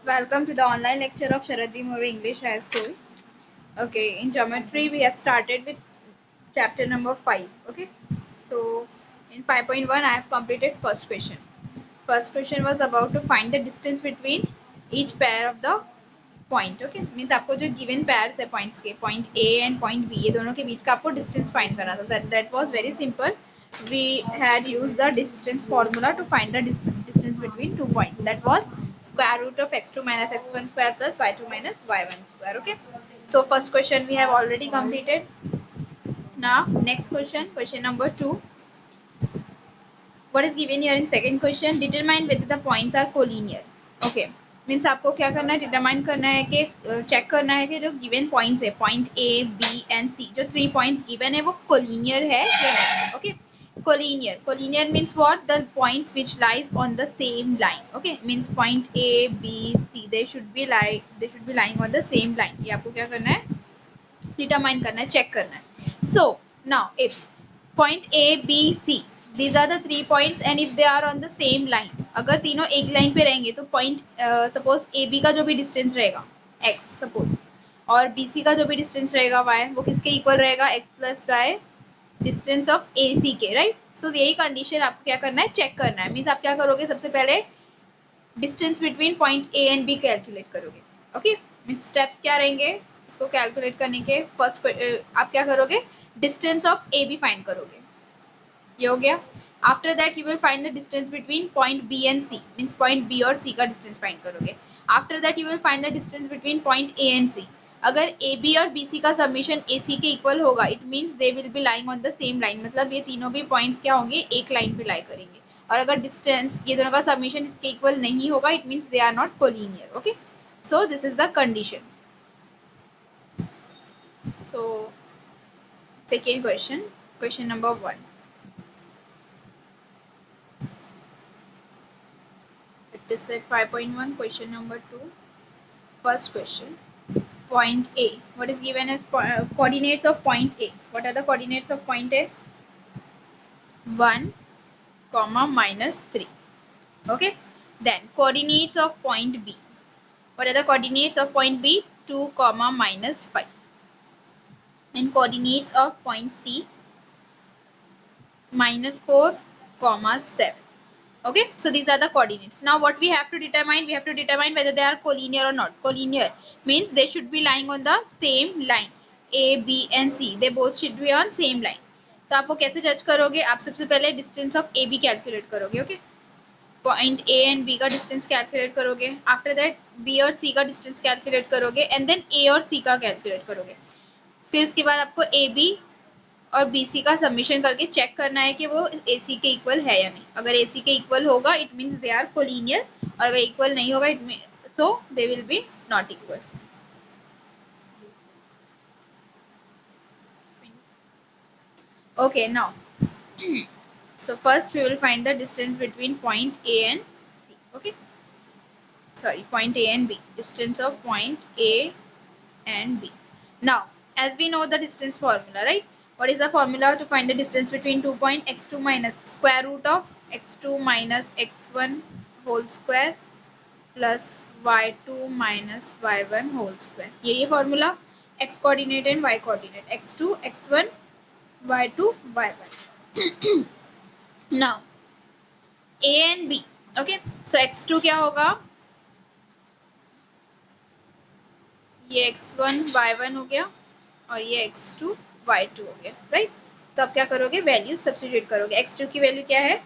Welcome to the online lecture of Sharadvi More English High School. Okay, in geometry we have started with chapter number 5. Okay, so in 5.1 I have completed first question. First question was about to find the distance between each pair of the point. Okay, means आपको जो given pairs है points के point A and point B ये दोनों के बीच का आपको distance find करना था. So that was very simple. We had used the distance formula to find the distance between 2 points. That was square root of x2 minus x1 square plus y2 minus y1 square. Okay, so first question we have already completed. Now next question, question number 2. What is given here in second question? Determine whether the points are collinear. Okay, means आपको क्या करना है, determine करना है कि check करना है कि जो गिवन पॉइंट्स है पॉइंट ए बी एंड सी जो 3 पॉइंट्स गिवन है वो कोलिनियर है या नहीं. Okay, collinear means what? The points which lies on the same line. Okay, means point A B C they should be lying on the same line. ये आपको क्या करना है, डिटरमाइन करना है, चेक करना है. So now if point A B C these are the 3 points and if they are on the same line, अगर तीनों एक लाइन पे रहेंगे तो पॉइंट सपोज ए बी का जो भी डिस्टेंस रहेगा x सपोज और बी सी का जो भी डिस्टेंस रहेगा y वो किसके इक्वल रहेगा, x plus y distance of A C के. राइट, सो यही कंडीशन आपको क्या करना है, चेक करना है. मीन्स आप क्या करोगे, सबसे पहले distance between point A and B calculate करोगे. ओके, मीन्स स्टेप्स क्या रहेंगे इसको कैलकुलेट करने के. फर्स्ट आप क्या करोगे, distance of A B find करोगे, ये हो गया. After that you will find the distance between point B and C, means point B और सी का डिस्टेंस फाइंड करोगे. After that you will find the distance between point A and C. अगर A B और B C का submission ए C के equal होगा it means they will B lying on the same line, मतलब ये तीनों भी पॉइंट्स क्या होंगे, एक लाइन पे लाई करेंगे. और अगर डिस्टेंस ये दोनों का सबमिशन इसके इक्वल नहीं होगा it means they are not collinear. Okay, so this is the condition. So second question, question number 1. It is set 5.1, question number 2. First question, point A. What is given as coordinates of point A? What are the coordinates of point A? 1, comma, minus 3. Okay. Then coordinates of point B. What are the coordinates of point B? 2, comma, minus 5. And coordinates of point C, minus 4, comma, 7. Okay, so these are the coordinates. Now what we have to determine, we have to determine whether they are collinear or not. Collinear means they should be lying on the same line. A B and C they both should be on same line. तो आप वो कैसे जज करोगे, आप सबसे पहले distance of A B calculate करोगे. Okay, point A and B का डिस्टेंस कैलकुलेट करोगे. आफ्टर दैट बी और सी का डिस्टेंस कैलकुलेट करोगे एंड देन ए और सी का कैलकुलेट करोगे. फिर इसके बाद आपको ए बी और बी सी का सबमिशन करके चेक करना है कि वो ए सी के इक्वल है या नहीं. अगर ए सी के इक्वल होगा it means they are collinear और अगर इक्वल नहीं होगा it mean so they will be not equal. Okay, now so first we will find the distance between point A and C. Okay, sorry, point A and B, distance of point A and B. Now as we know the distance formula, right? What is the formula to find the distance between 2 point? X2 minus square root of x2 minus x1 whole square plus y2 minus y1 whole square. ये formula, x coordinate and y coordinate, x2 x1 y2 y1. Now a and b. Okay, so x2 क्या होगा, ये x1 y1 हो गया और ये x2 y2 हो गया. राइट, सब क्या करोगे, वैल्यू सब्स्टिट्यूट करोगे. x2 की वैल्यू क्या है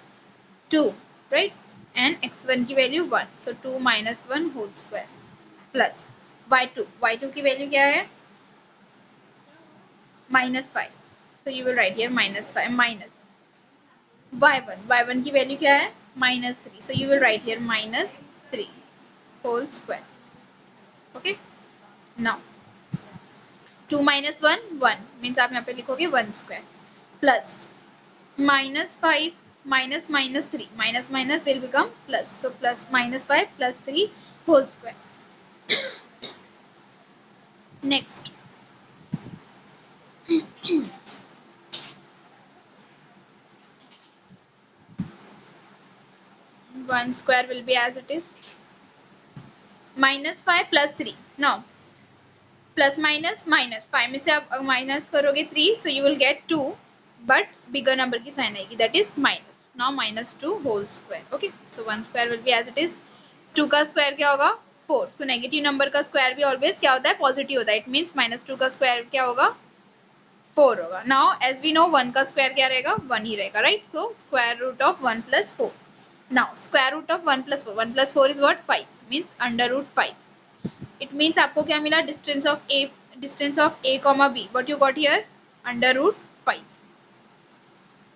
2, राइट, एंड x1 की वैल्यू 1, सो 2 minus 1 whole square plus y2 की वैल्यू क्या है -5, so you will write here -5 minus y1 की वैल्यू क्या है -3, so you will write here -3 whole square. Okay, now 2 minus 1 1 मीन्स आप यहाँ पे लिखोगे 1 square plus -5 minus -3 minus minus will become plus, so plus -5 plus 3 whole square. Next 1 square will be as it is -5 + 3 now plus minus minus 5 में से आप minus करोगे 3 so you will get 2 but bigger number की sign आएगी that is minus now -2 whole square okay so 1 square will be as it is 2 का square क्या होगा 4 so negative number का स्क्वायर भी ऑलवेज क्या होता है पॉजिटिव होता है इट मींस -2 का स्क्वायर क्या होगा 4 होगा नाउ एज वी नो 1 का स्क्वायर क्या रहेगा 1 ही रहेगा right so square root of 1 + 4 now square root of 1 + 4 1 + 4 is what 5 means √5 it means आपको क्या मिला distance of A comma B what you got here √5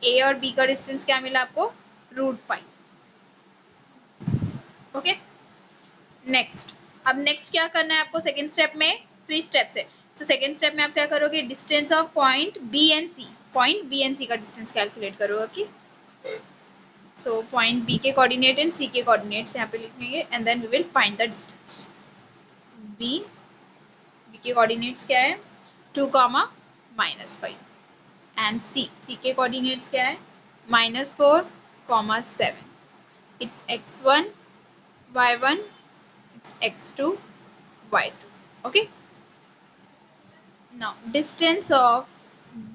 A और बी का डिस्टेंस क्या मिला आपको √5 ओके नेक्स्ट अब नेक्स्ट क्या करना है आपको सेकेंड स्टेप में 3 स्टेप्स है तो सेकेंड स्टेप में आप क्या करोगे distance of point B and C का डिस्टेंस कैलकुलेट करोगे ओके सो पॉइंट बी के कोऑर्डिनेट एंड सी के कोऑर्डिनेट्स यहाँ पे लिखेंगे and then we will find the distance B के कोऑर्डिनेट्स क्या है 2, -5 एंड सी के कोऑर्डिनेट्स क्या है -4, 7 it's x1 y1 it's x2 y2 okay now distance of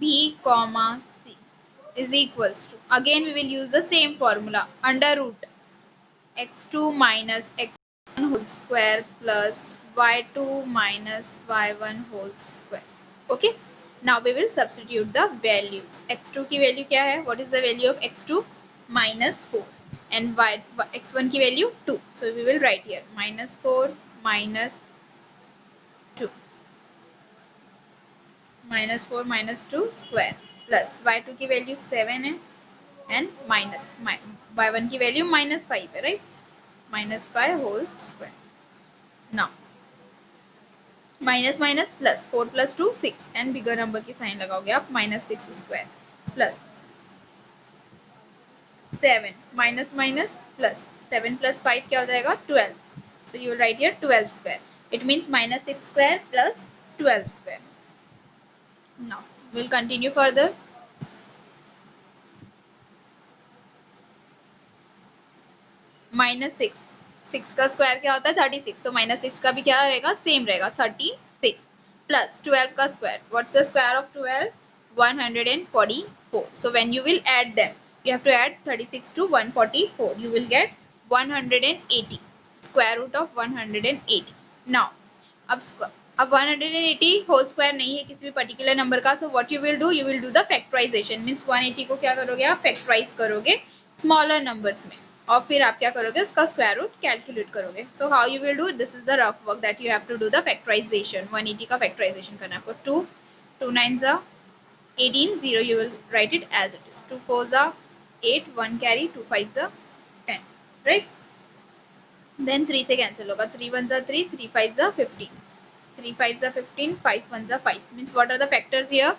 b comma c is equals to again we will use the same formula under root x2 minus x1 whole square plus y2 minus y1 whole square okay now we will substitute the values x2 की value क्या है what is the value of x2 -4 and x1 की value 2 so we will write here -4 minus 2 -4 -2 square plus y2 की value 7 है and minus y1 की value -5 है right -5 whole square now minus minus plus 4 + 2 6 and bigger number की sign लगाओगे आप -6 square plus 7 minus minus plus 7 + 5 क्या हो जाएगा 12 so you right here 12 square it means -6 square plus 12 square now will continue further -6 6 का square क्या होता है 36 सो -6 का भी क्या रहेगा सेम रहेगा 36 प्लस 12 का square what's the square of 12 144 so when you will add them you have to add 36 to 144 you will get 180 square root of 180 now अब 180 होल स्क्वायर नहीं है किसी भी पर्टिकुलर नंबर का so what you will do the factorization means 180 को क्या करोगे आप फैक्टराइज करोगे स्मॉलर नंबर्स में और फिर आप क्या करोगे उसका स्क्वायर रूट कैलकुलेट करोगे so how you will do this is the rough work that you have to do the factorization 180 का फैक्टराइजेशन करना है आपको 2 9s are 18 0 you will write it as it is 2 4s are 8 1 carry 2 5s are 10 right then 3 से cancel होगा 3 1s are 3 3 5s are 15 3 5s are 15 5 1s are 5 means what are the factors here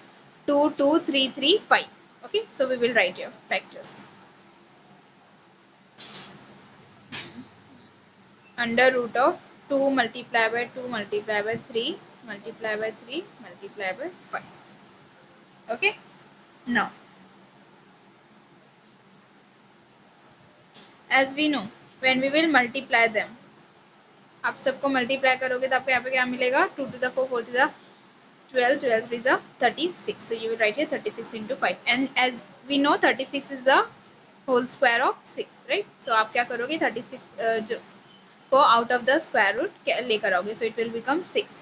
2 2 3 3 5 okay so we will write here factors under root of 2 multiply by 2 multiply by 3 multiply by 3 multiply by 5 okay now as we know when we will multiply them आप सबको multiply करोगे तो आपको यहाँ पे क्या मिलेगा 2 to the 4 4 to the 12 12 3 the 36 so you will write here 36 into 5 and as we know 36 is the whole square of 6 right so आप क्या करोगे 36 जो को out of the square root लेकर आओगे सो इट विल बिकम 6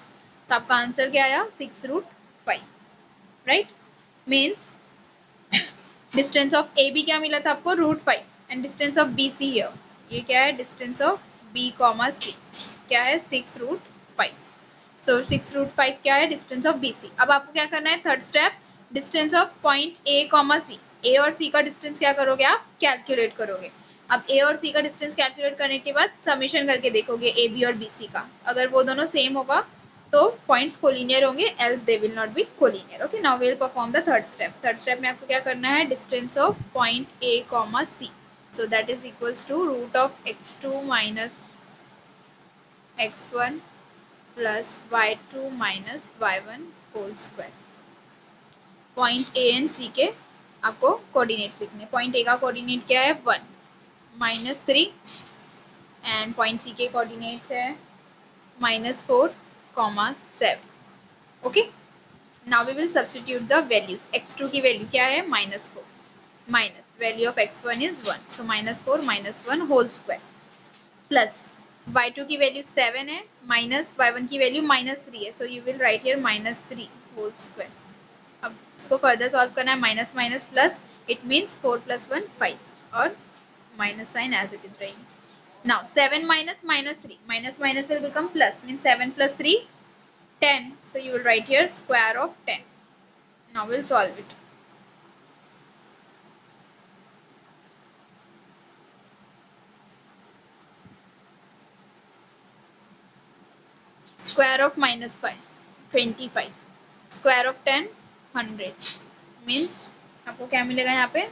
तो आपका answer क्या आया 6√5 right means distance of A B क्या मिला था आपको √5 and distance of B C here ये क्या है distance of B comma C क्या है 6√5 सो 6√5 क्या है डिस्टेंस ऑफ बी सी अब आपको क्या करना है third step distance of point A comma C A और सी का डिस्टेंस क्या करोगे आप कैलकुलेट करोगे अब ए और सी का डिस्टेंस कैलकुलेट करने के बाद समेशन करके देखोगे ए बी और बी सी का अगर वो दोनों सेम होगा तो पॉइंट्स कोलिनियर होंगे else they will not be collinear okay now we will perform the third step में आपको क्या करना है distance of point A comma C so that is equals to root of x2 minus x1 plus y2 minus y1 whole square point A and C के आपको coordinates लिखने point A का coordinate क्या है 1 -3 एंड पॉइंट सी के coordinates है -4, 7. Okay. Now we will substitute the values. x2 की value क्या है? -4. Minus value of x1 is 1. So -4 -1 whole square. Plus y2 की वैल्यू 7 है, माइनस y1 की वैल्यू -3 है. So you will write here -3 whole square. अब इसको फर्दर सॉल्व करना है. Minus minus plus, it means 4 + 1 5 और minus sign as it is रहेगी. Now 7 minus -3, minus minus will become plus, means 7 plus 3 10. So you will write here square of 10. Now we'll solve it. Square of -5 25. Square of 10 100. Means आपको क्या मिलेगा यहाँ पे?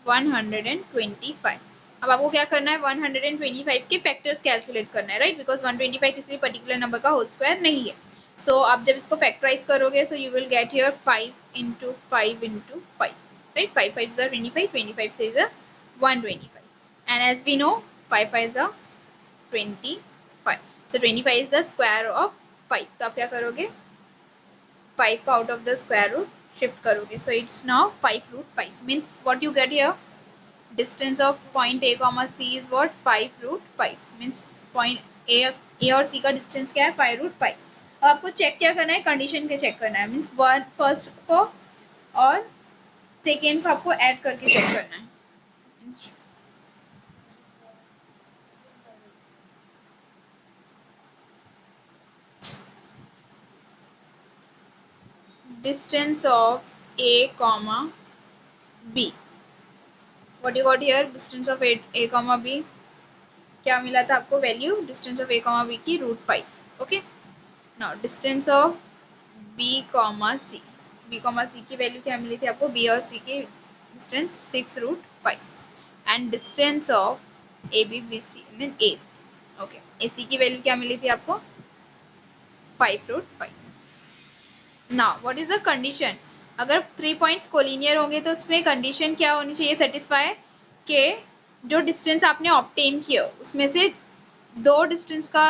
125. अब आपको क्या करना है? 125 के फैक्टर्स कैलकुलेट करना है, राइट? बिकॉज 125 किसी पर्टिकुलर नंबर का होल स्क्वायर नहीं है. सो आप जब इसको फैक्टराइज करोगे, सो you will get here 5 × 5 × 5, right? 5 5s are 25, 25 3s are 125. And as we know, 5 5s are 25. So 25 is the square of 5. तो आप क्या करोगे? 5 को out of the square root shift करोगे. So it's now 5√5. Means what you get here? Distance of point A comma C is what? 5√5. Means point A और C का distance क्या है? 5√5. अब आपको चेक क्या करना है? कंडीशन के चेक करना है. मीन्स फर्स्ट को और सेकेंड को आपको ऐड करके चेक करना है. Distance of A comma B. What you got here? Distance of A comma B. क्या मिला था आपको value? Distance of A comma B की √5. Okay. Now distance of B comma C. B comma C की value क्या मिली थी आपको? B और C की distance 6√5. And distance of AB BC then AC. Okay. AC की वैल्यू क्या मिली थी आपको? 5√5. Now what is the condition? अगर 3 पॉइंट्स कोलिनियर होंगे तो उसमें कंडीशन क्या होनी चाहिए? सेटिस्फाई के जो डिस्टेंस आपने ऑब्टेन किया उसमें से दो डिस्टेंस का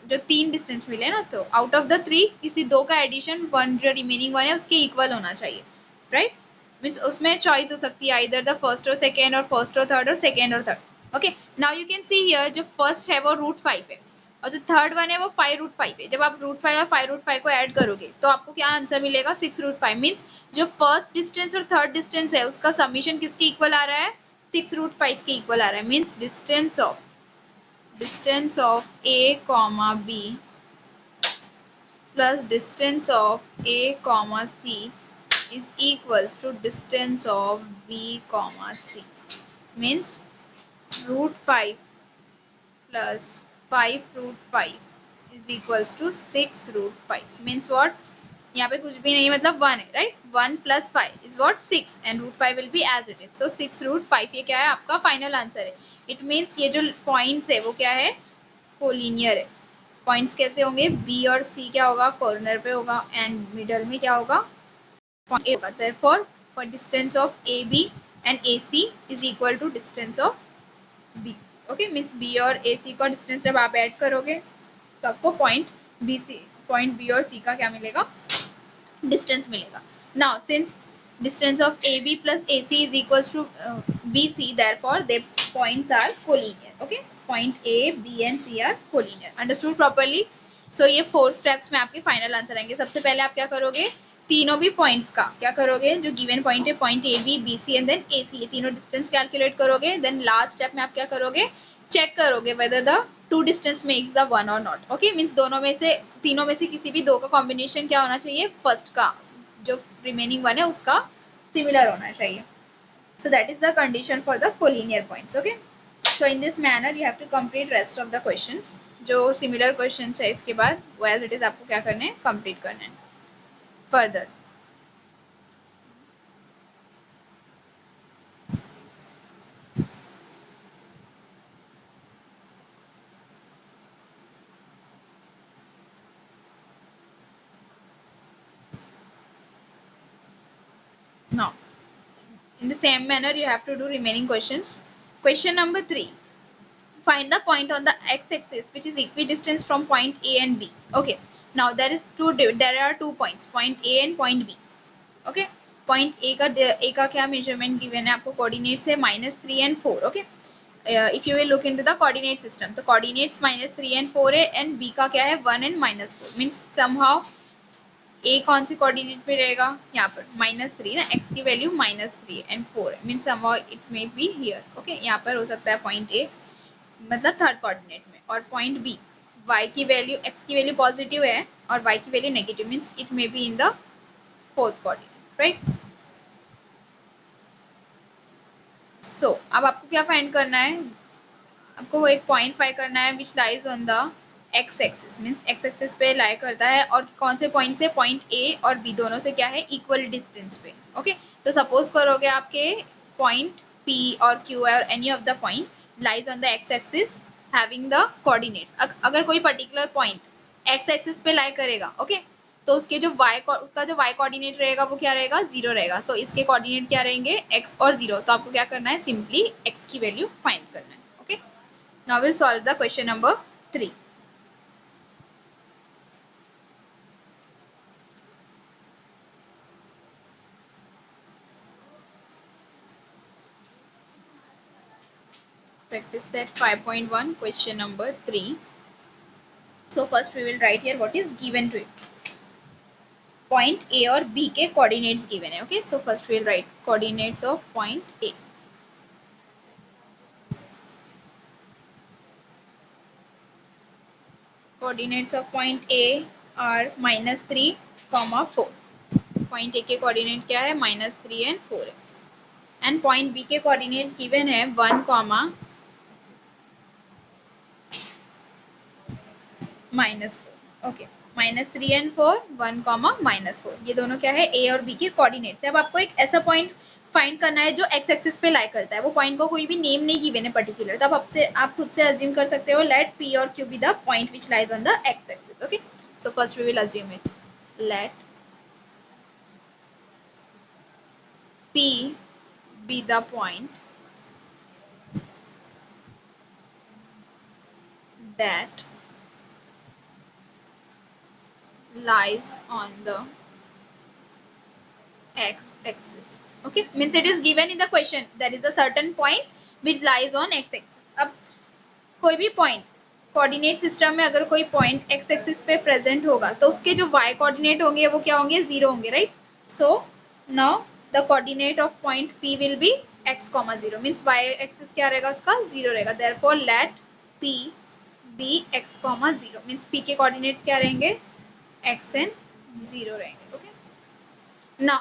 जो 3 डिस्टेंस मिले ना, तो आउट ऑफ द 3 किसी दो का एडिशन 1 जो रिमेनिंग 1 है उसके इक्वल होना चाहिए, राइट? मीन्स उसमें चॉइस हो सकती है आइदर द फर्स्ट और सेकेंड, और फर्स्ट और थर्ड, और सेकेंड और third. Okay. Now you can see here जो फर्स्ट है वो √5 है और जो थर्ड वन है वो 5√5 है. जब आप √5 और 5√5 को ऐड करोगे तो आपको क्या आंसर मिलेगा? 6√5. मीन्स जो फर्स्ट डिस्टेंस और थर्ड डिस्टेंस है उसका समीशन किसके इक्वल आ रहा है? 6√5 के इक्वल आ रहा है. Means distance of A comma B plus distance of A comma C is equals to distance of B comma C. Means √5 plus 5√5 is equals to 6√5. Means what? यहाँ पे कुछ भी नहीं, मतलब 1 है, right? 1 plus 5 is what? 6 and √5 will be as it is. So 6√5 ये क्या है? आपका फाइनल आंसर है. इट मीन्स ये जो पॉइंट्स है वो क्या है? कोलिनियर है. पॉइंट्स कैसे होंगे? बी और सी क्या होगा? कॉर्नर पे होगा एंड मिडल में क्या होगा? पॉइंट ए होगा. Therefore for distance of A B and A C is equal to distance of B C. Okay. Means B और ए सी का डिस्टेंस जब आप ऐड करोगे तो आपको पॉइंट बी और सी का क्या मिलेगा? डिस्टेंस मिलेगा. Now since distance of AB plus AC is equals to BC, therefore their points are collinear. Okay, point A, B and C are collinear. Understood properly? So ये 4 steps में आपके final answer आएंगे. सबसे पहले आप क्या करोगे? तीनों भी पॉइंट्स का क्या करोगे? जो गिवन पॉइंट है, point A B, B C and then A C, ये तीनों डिस्टेंस कैलकुलेट करोगे. देन लास्ट स्टेप में आप क्या करोगे? चेक करोगे whether the two distance makes the one और नॉट. ओके. मीन्स दोनों में से, तीनों में से किसी भी दो का कॉम्बिनेशन क्या होना चाहिए? फर्स्ट का जो रिमेनिंग वन है उसका सिमिलर होना चाहिए. So that is the condition for the collinear points. Okay. So in this manner you have to complete rest of the questions. जो similar questions है इसके बाद वो as it is आपको क्या करने हैं? complete करने हैं. Further. Now, in the same manner you have to do remaining questions. Question number 3. Find the point on the x-axis which is equidistant from point A and B. Okay. Now there are two points, point A and point B. Okay. Point A का क्या measurement given है आपको? Coordinates है -3 and 4. Okay. If you will look into the coordinate system, तो coordinates -3 and 4 है and B का क्या है 1 and -4. Means somehow A कौन सी कोऑर्डिनेट पे रहेगा? यहाँ पर -3 ना, x की वैल्यू -3 and 4 है. Means somehow it may be here. Okay. यहाँ पर हो सकता है पॉइंट A, मतलब थर्ड कोऑर्डिनेट में, और पॉइंट बी y की वैल्यू, x की वैल्यू पॉजिटिव है और y की value negative, means it may be in the fourth coordinate, right. So अब आपको क्या फाइंड करना है? आपको वो एक पॉइंट फाइंड करना है विच lies on the x axis, means x axis पे लाई करता है, और कौन से पॉइंट से? पॉइंट ए और बी दोनों से क्या है? इक्वल डिस्टेंस पे. ओके. तो सपोज करोगे आपके पॉइंट पी और क्यू और any of the point lies on the x axis having the coordinates. अगर कोई पर्टिकुलर पॉइंट एक्स एक्सिस पे लाई करेगा, ओके, तो उसके जो उसका जो y कोऑर्डिनेट रहेगा वो क्या रहेगा? 0 रहेगा. सो इसके कोऑर्डिनेट क्या रहेंगे? x और 0. तो आपको क्या करना है? सिंपली x की वैल्यू फाइंड करना है. Okay. Now we'll solve the question number 3. Practice set 5.1, question number 3. So first we will write here what is given to it. Point A और B के coordinates given है. Okay. So first we will write coordinates of point A. Coordinates of point A are -3, 4. Point A के coordinate क्या है? -3 and 4 है. And point B के coordinates given है 1, -4. Okay. -3 and 4, 1, -4. ये दोनों क्या है? A और B के कोऑर्डिनेट्स है. अब आपको एक ऐसा पॉइंट फाइंड करना है जो एक्स एक्सिस पे लाई करता है. वो पॉइंट को कोई भी नेम नहीं गिवन है पर्टिकुलर, तो आप खुद से अज्यूम कर सकते हो लेट P और Q be the point which lies on the x axis. Okay. So first we will assume it. Let P be the point that lies on the x-axis. Okay, means it is given in the question there is a certain point which lies on x-axis. अब कोई भी point coordinate system में अगर कोई point x axis पे present होगा तो उसके जो y कोऑर्डिनेट होंगे वो क्या होंगे? 0 होंगे, right. So now the coordinate of point P will be x, 0. Means y axis क्या रहेगा? उसका 0 रहेगा. Therefore let P be x, 0. Means P के कोऑर्डिनेट्स क्या रहेंगे? x एंड 0 रहेंगे. ओके. नाउ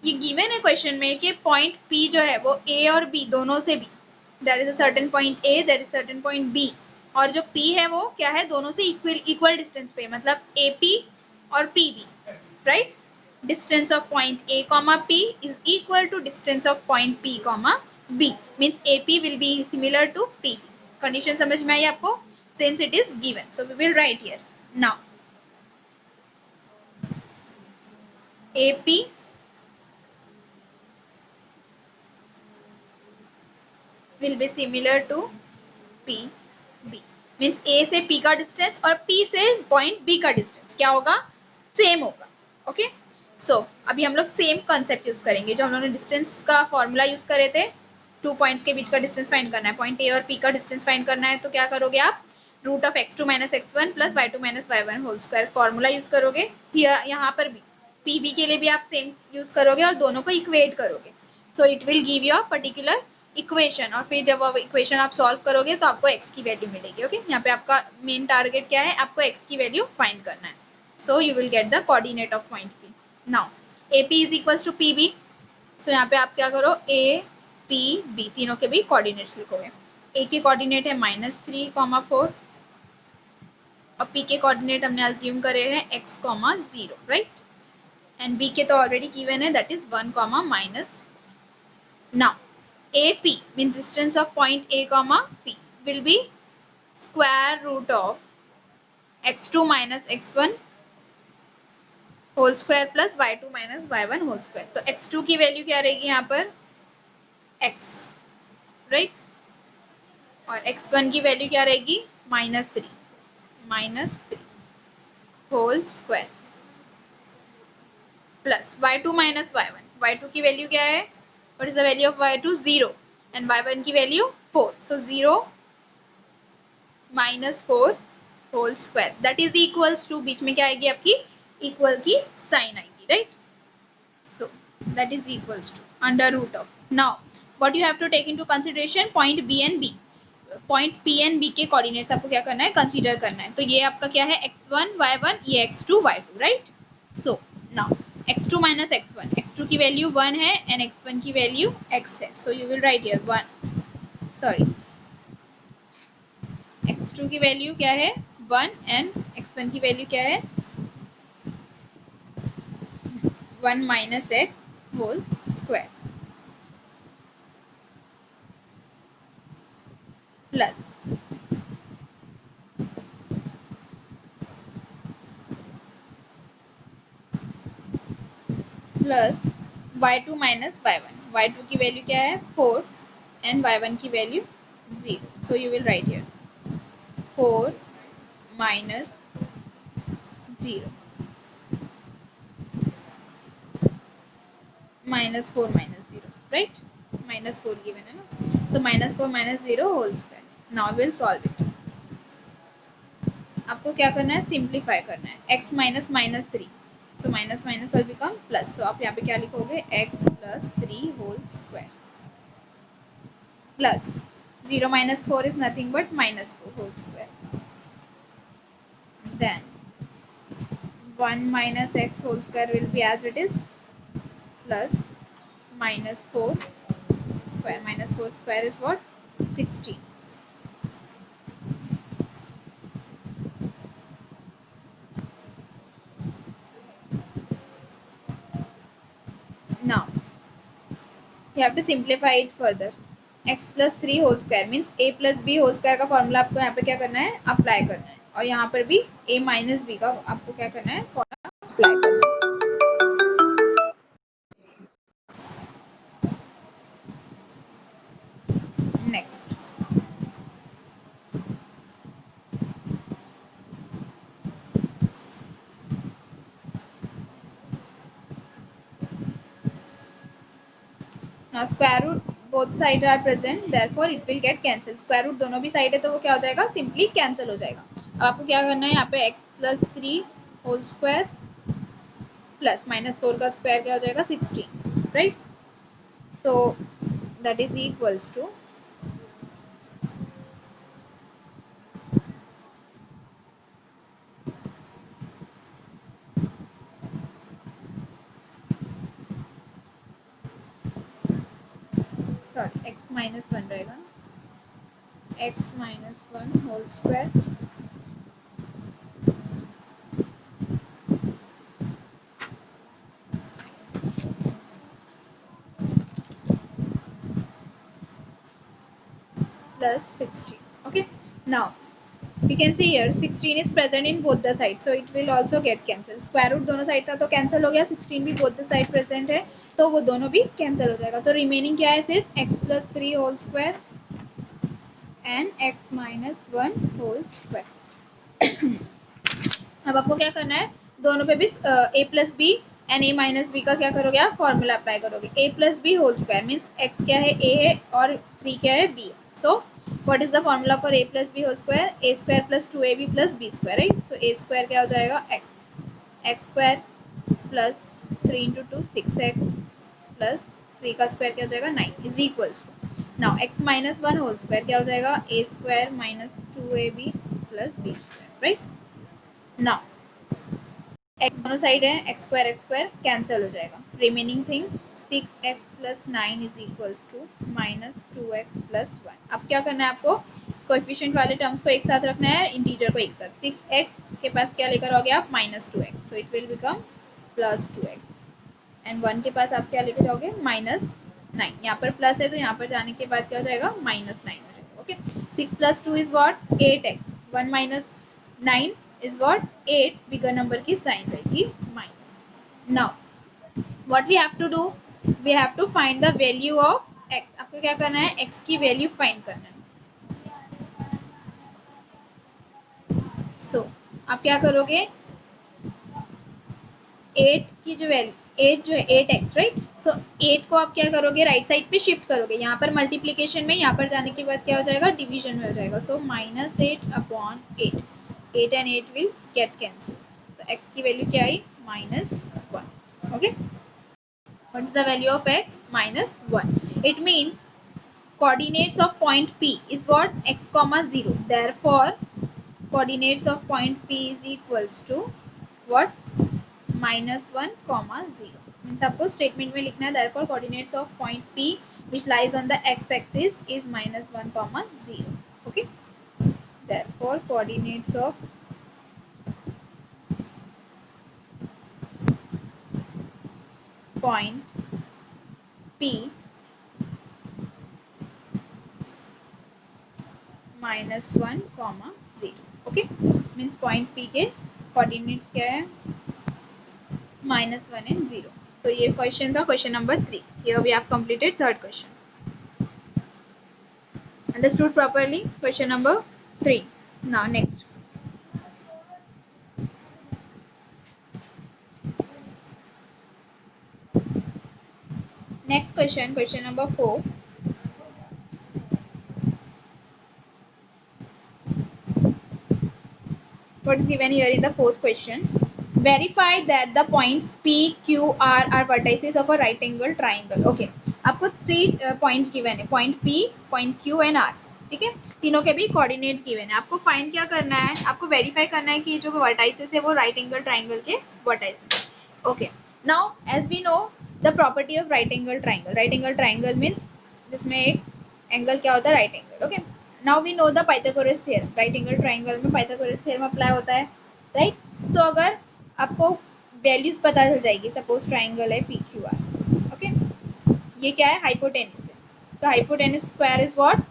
ये गिवन है क्वेश्चन में कि पॉइंट P जो है वो A और B दोनों से भी, that is a certain point A, that is certain point B, और जो P है वो क्या है? दोनों से इक्वल डिस्टेंस पे, मतलब AP और PB, right. Distance of point A, P is equal to distance of point P, B. Means AP will be similar to PB. Condition समझ में आई आपको? Since it is given, so we will write here. Now AP will be similar to PB. Means A से P का distance और P से point B का distance क्या होगा? सेम होगा. ओके. सो अभी हम लोग सेम कॉन्सेप्ट यूज करेंगे जो हम लोगों ने डिस्टेंस का फॉर्मूला यूज करे थे. टू पॉइंट्स के बीच का डिस्टेंस फाइंड करना है, पॉइंट A और P का डिस्टेंस फाइंड करना है. तो क्या करोगे आप? Root of x2 - x1 plus y2 - y1 whole square formula use करोगे. यहाँ पर भी PB के लिए भी आप सेम यूज करोगे और दोनों को इक्वेट करोगे. So it will give you a particular equation, और फिर जब इक्वेशन आप सॉल्व करोगे तो आपको x की वैल्यू मिलेगी. ओके. यहाँ पे आपका मेन टारगेट क्या है? आपको x की वैल्यू फाइंड करना है. So you will get the coordinate of point P. Now AP is equals to PB. So यहाँ पे आप क्या करो? A, P, B तीनों के भी कोऑर्डिनेट्स लिखोगे. A के कोऑर्डिनेट है -3, 4, और P के कोऑर्डिनेट हमने अज्यूम करे हैं x, 0, राइट. एंड B के तो ऑलरेडी गिवन है, that is 1, -4. Now AP means distance of point A, P will be square root of x2 - x1 whole square plus y2 - y1 whole square. तो x2 की value क्या रहेगी यहाँ पर? x, right. और x1 की value क्या रहेगी, -3 whole square plus y2 minus y1, y2 की वैल्यू क्या है, what is the value of y2, 0 and y1 की value 4, so 0 -4 whole square that is equals to, बीच में क्या आएगी आपकी, इक्वल की साइन आएगी, right. So that is equals to under root of, now what you have to take into consideration, point B and B, point P and B के coordinates आपको क्या करना है, कंसीडर करना है। तो ये आपका क्या है, x1 y1, ये x2 y2, right. So now x2 minus x1 की वैल्यू 1 है एंड x1 की वैल्यू x है, so you will write here 1, sorry x2 की वैल्यू क्या है 1 एंड x1 की वैल्यू क्या है 1 minus x whole square plus plus y2 minus y1 की वैल्यू क्या है 4 एंड y1 की value 0, so you will write here 4 minus 0 -4 -0, right, -4 given है ना, so -4 -0 whole square. Now will solve it, आपको क्या करना है, सिंप्लीफाई करना है, x minus -3, so minus minus will become plus, so आप यहाँ पे क्या लिखोगे, x plus 3 whole square plus 0 minus 4 is nothing but -4 whole square, then 1 minus x whole square will be as it is plus -4 square, -4 square is what, 16. Now you have to simplify it further, x plus 3 whole square means a plus b whole square का formula आपको यहाँ पे क्या करना है, apply करना है, और यहाँ पर भी a minus b का आपको क्या करना है, फॉर्मूला अप्लाई करना है। Next now square root both sides are present, therefore it will get cancelled, square root दोनों भी साइड है तो वो क्या हो जाएगा, सिंपली कैंसिल हो जाएगा। अब आपको क्या करना है, यहाँ पे x plus 3 whole square plus -4 का स्क्वायर क्या हो जाएगा 16, right, so that is equals to sorry x -1 रहेगा, x -1 whole square plus 16, okay, now you can see here 16 is present in both the sides, so it will also get cancelled, square root दोनों side था तो cancel हो गया, 16 भी both the side present है तो वो दोनों भी कैंसिल हो जाएगा, तो रिमेनिंग क्या है, सिर्फ x plus 3 whole square and x -1 whole square. अब आपको क्या करना है, दोनों पे भी a plus B and a minus B का क्या करोगे, आप फॉर्मूला अप्लाई करोगे, a plus B whole square means x क्या है a है और 3 क्या है b है, so what is the formula for a plus B whole square, a square plus 2ab plus b square, right, so a square क्या हो जाएगा x square plus 3 into 2 6x plus 3 का स्क्वायर क्या हो जाएगा 9 is equals to, now x -1 whole square क्या हो जाएगा, a square minus 2ab plus b square, right, now x दोनों साइड है, x स्क्वायर कैंसिल हो जाएगा, remaining things 6x plus 9 is equals to -2x plus 1। अब क्या करना है आपको, कोएफिशिएंट वाले टर्म्स को एक साथ रखना है, इंटीजर को एक साथ, 6x के पास क्या लेकर आओगे आप -2x, so it will become plus 2x and 1 के पास आप क्या लेकर जाओगे -9, यहाँ पर प्लस है तो यहाँ पर जाने के बाद क्या हो जाएगा -9 हो जाएगा, okay, 6 plus 2 is what 8x, 1 minus 9 is what 8 bigger number की sign रहेगी minus. Now what we have to do, we have to find the value of x, आपको क्या करना है, x की वैल्यू फाइंड करना है, सो आप क्या करोगे, 8 की जो वैल्यू 8 जो है 8x राइट, सो 8 को आप क्या करोगे, राइट साइड पे शिफ्ट करोगे, यहाँ पर मल्टीप्लीकेशन में, यहाँ पर जाने के बाद क्या हो जाएगा, डिवीजन में हो जाएगा। सो -8/8, 8 एंड 8 विल गेट कैंसिल, तो x की वैल्यू क्या आई, -1। Okay, what is the value of x, -1। It means coordinates of point P is what, x, 0, therefore coordinates of point P is equals to what, -1, 0। Means आपको statement में लिखना है, therefore coordinates of point P which lies on the x-axis is -1, 0। okay, therefore coordinates of point P -1, 0। Okay, means point P के coordinates क्या है, -1 and 0। So ये question था, question number 3। Here we have completed third question। Understood properly? Question number 3। Now next। Next question, question number 4। What is given here in the fourth question? Verify that the points P, Q, R are vertices of a right angle triangle। Okay, आपको 3 points given है, point P, point Q and R। ठीक है, तीनों के भी coordinates given है। आपको find क्या करना है, आपको वेरीफाई करना है कि जो वर्टाइसेस है वो राइट एंगल ट्राइंगल के vertices. Okay, now as we know the property of right angle triangle. Right angle triangle means जिसमें एक एंगल क्या होता है, right angle. Okay, now we know the Pythagoras theorem. Right angle triangle में Pythagoras theorem apply होता है, right. सो अगर आपको वैल्यूज पता चल जाएगी, सपोज ट्राइंगल है पी क्यू आर। ओके, ये क्या है, हाइपोटेनिस है। So hypotenuse square is what,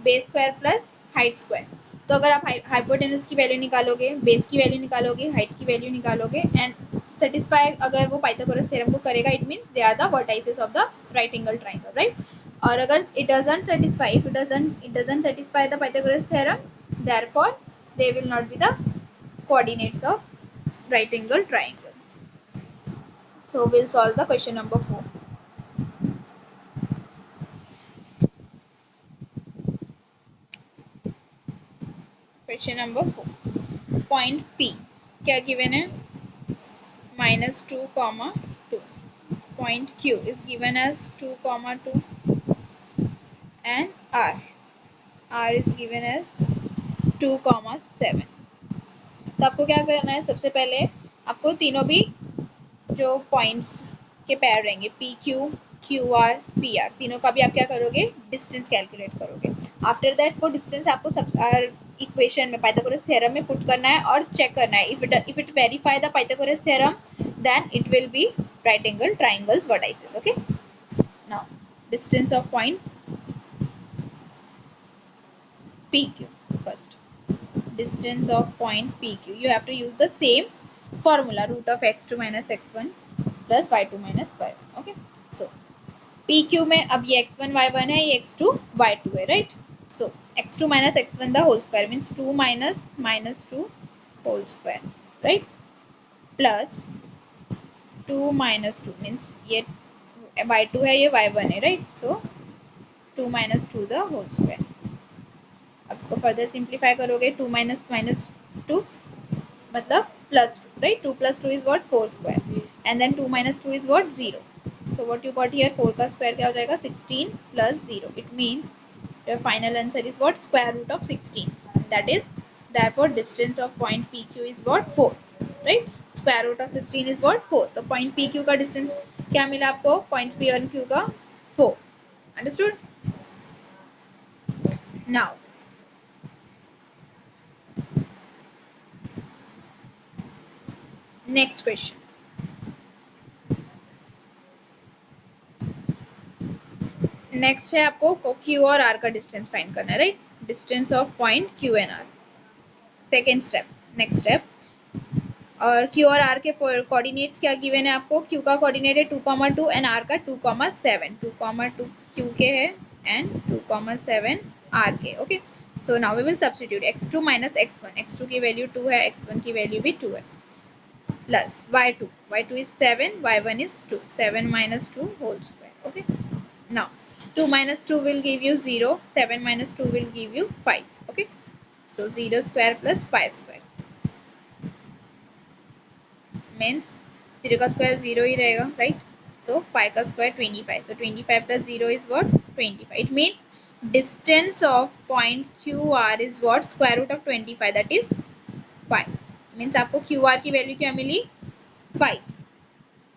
base square plus height square. तो अगर आप हाइपोटेनस की वैल्यू निकालोगे, बेस की वैल्यू निकालोगे, हाइट की वैल्यू निकालोगे एंड सेटिस्फाई अगर वो पाइथागोरस थ्योरम को करेगा, it means they are the vertices of the right angle triangle, right. और अगर it doesn't satisfy, if it doesn't satisfy the Pythagoras theorem, therefore they will not be the coordinates of right angle triangle। So we'll solve the question number 4। Question number 4, point P क्या given है, -2, 2। Point Q is given as 2, 2 and R is given as 2, 7। तो आपको क्या करना है, सबसे पहले आपको तीनों भी जो पॉइंट्स के पैर रहेंगे P Q, Q R, P R, तीनों का भी आप क्या करोगे, डिस्टेंस कैलकुलेट करोगे। आफ्टर दैट वो डिस्टेंस आपको सब इक्वेशन में पाइथागोरस थ्योरम में पुट करना है और चेक करना है, if it verify the Pythagoras theorem then it will be right angle triangles vertices. Okay, now distance of point P Q first. Distance of point PQ, you have to use the same formula, root of x2 minus x1 plus y2 minus y1। okay, so PQ में अब ये x1 y1 है, ये x2 y2 है, right। so x2 minus x1 the whole square means 2 minus 2 whole square, right, plus 2 minus 2 means ये y2 है, ये y1 है, right। so 2 minus 2 the whole square। अब इसको फर्दर सिंप्लीफाई करोगे, 2 minus 2 मतलब +2, right। 2 plus 2 is what, 4 square and then 2 minus 2 is what, 0। so what you got here, 4 का square क्या हो जाएगा, 16 plus 0। it means your final answer is what, square root of 16। that is therefore distance of point PQ is what, 4, right। square root of 16 is what, 4। तो point PQ का distance क्या मिला आपको, points P और Q का 4। understood? now next question। Next है आपको Q और R का डिस्टेंस फाइंड करना है, right. Distance of point Q and R, second step, next step. और Q और R के कोऑर्डिनेट्स क्या गिवन है आपको, Q का कोऑर्डिनेट है 2, 2 एंड R का 2, 7। 2, 2 Q के है एंड 2, 7 R के। Okay, So now we will substitute x2 minus x1. x2 की वैल्यू 2 है, x1 की वैल्यू भी 2 है, plus y2. y2 is 7, y1 is 2. 7 minus 2 whole square. Okay. Now 2 minus 2 will give you 0. 7 minus 2 will give you 5. Okay. So 0 square plus 5 square means 0 का square 0 ही रहेगा, right? So 5 का square 25. So 25 plus 0 is what? 25. It means distance of point QR is what? Square root of 25, that is 5. Means आपको QR की value क्या मिली? 5.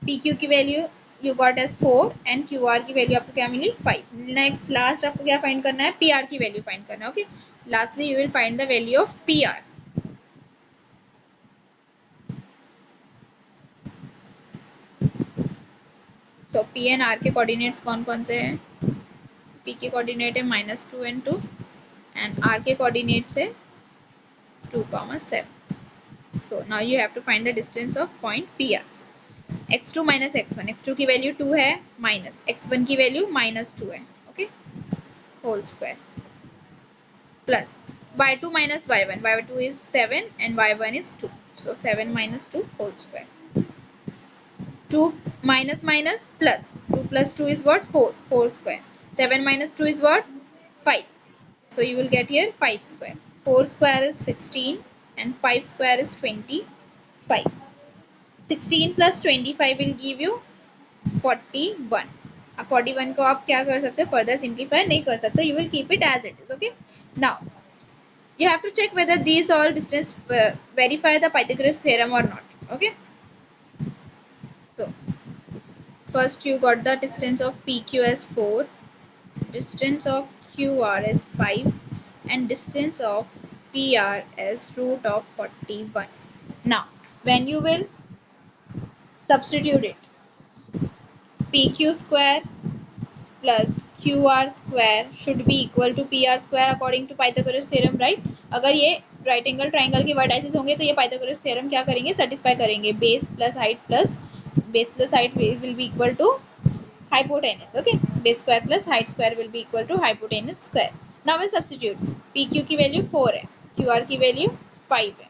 PQ की value you got as 4 and QR की value आपको क्या मिली? 5. Next last आपको क्या find करना है? PR की वैल्यू फाइंड करना है. Okay. Lastly you will find the value of PR. So P and R के coordinates कौन कौन से हैं? P के coordinate है -2 and 2 and R के coordinates है 2, 7. So now you have to find the distance of point PR. x2 minus x1. x2 की वैल्यू 2 है, माइनस x1 की वैल्यू -2 है. Okay, whole square plus y2 minus y1. y2 is 7 and y1 is 2. So 7 minus 2 whole square. 2 minus minus plus 2 plus 2 is what? 4. 4 square. 7 minus 2 is what? 5. So you will get here 5 square. 4 square is 16 and 5 square is 25. 16 plus 25 will give you 41. अब 41 को आप क्या कर सकते हो? Further simplify नहीं कर सकते. You will keep it as it is. Okay. Now you have to check whether these all distance verify the Pythagoras theorem or not. Okay. So first you got the distance of PQ as 4, distance of QR as 5 and distance of PR as root of 41. Now when you will substitute it, PQ square plus QR square should be equal to PR square according to Pythagoras theorem, right? अगर ये right angle triangle के vertices होंगे तो ये Pythagoras theorem क्या करेंगे? Satisfy करेंगे. Base plus height will be equal to hypotenuse. Okay, base square plus height square will be equal to hypotenuse square. Now we'll substitute. PQ की value 4 है, QR की वैल्यू 5 है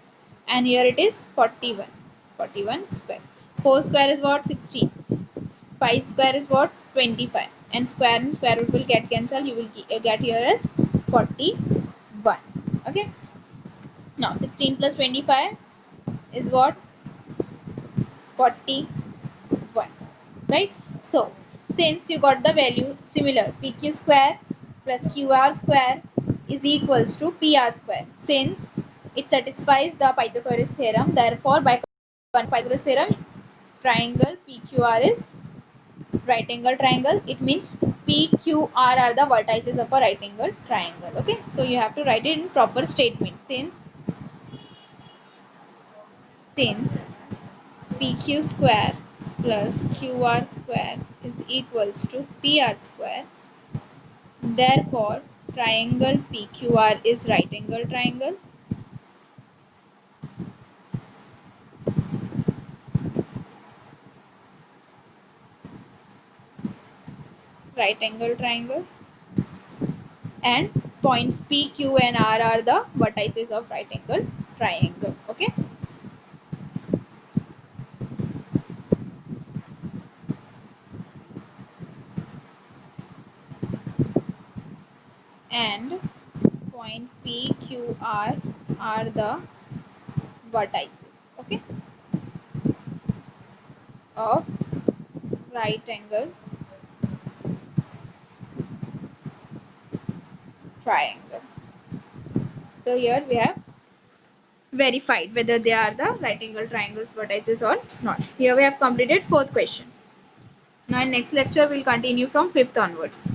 and here it is 41 square. 4 square is what? 16. 5 square is what? 25 and square root will get cancelled. You will get here as 41. Okay, now 16 plus 25 is what? 41, right? So since you got the value similar, PQ square plus QR square is equals to PR square. Since it satisfies the Pythagoras theorem, therefore by Pythagoras theorem, triangle PQR is right angle triangle. It means PQR are the vertices of a right angle triangle. Okay, so you have to write it in proper statement. Since PQ square plus QR square is equals to PR square, therefore triangle PQR is right angle triangle. Right angle triangle and points P, Q and R are the vertices of right angle triangle. Okay. And point P, Q, R are the vertices, okay, of right angle triangle. So here we have verified whether they are the right angle triangles vertices or not. Here we have completed fourth question. Now in next lecture we'll continue from fifth onwards.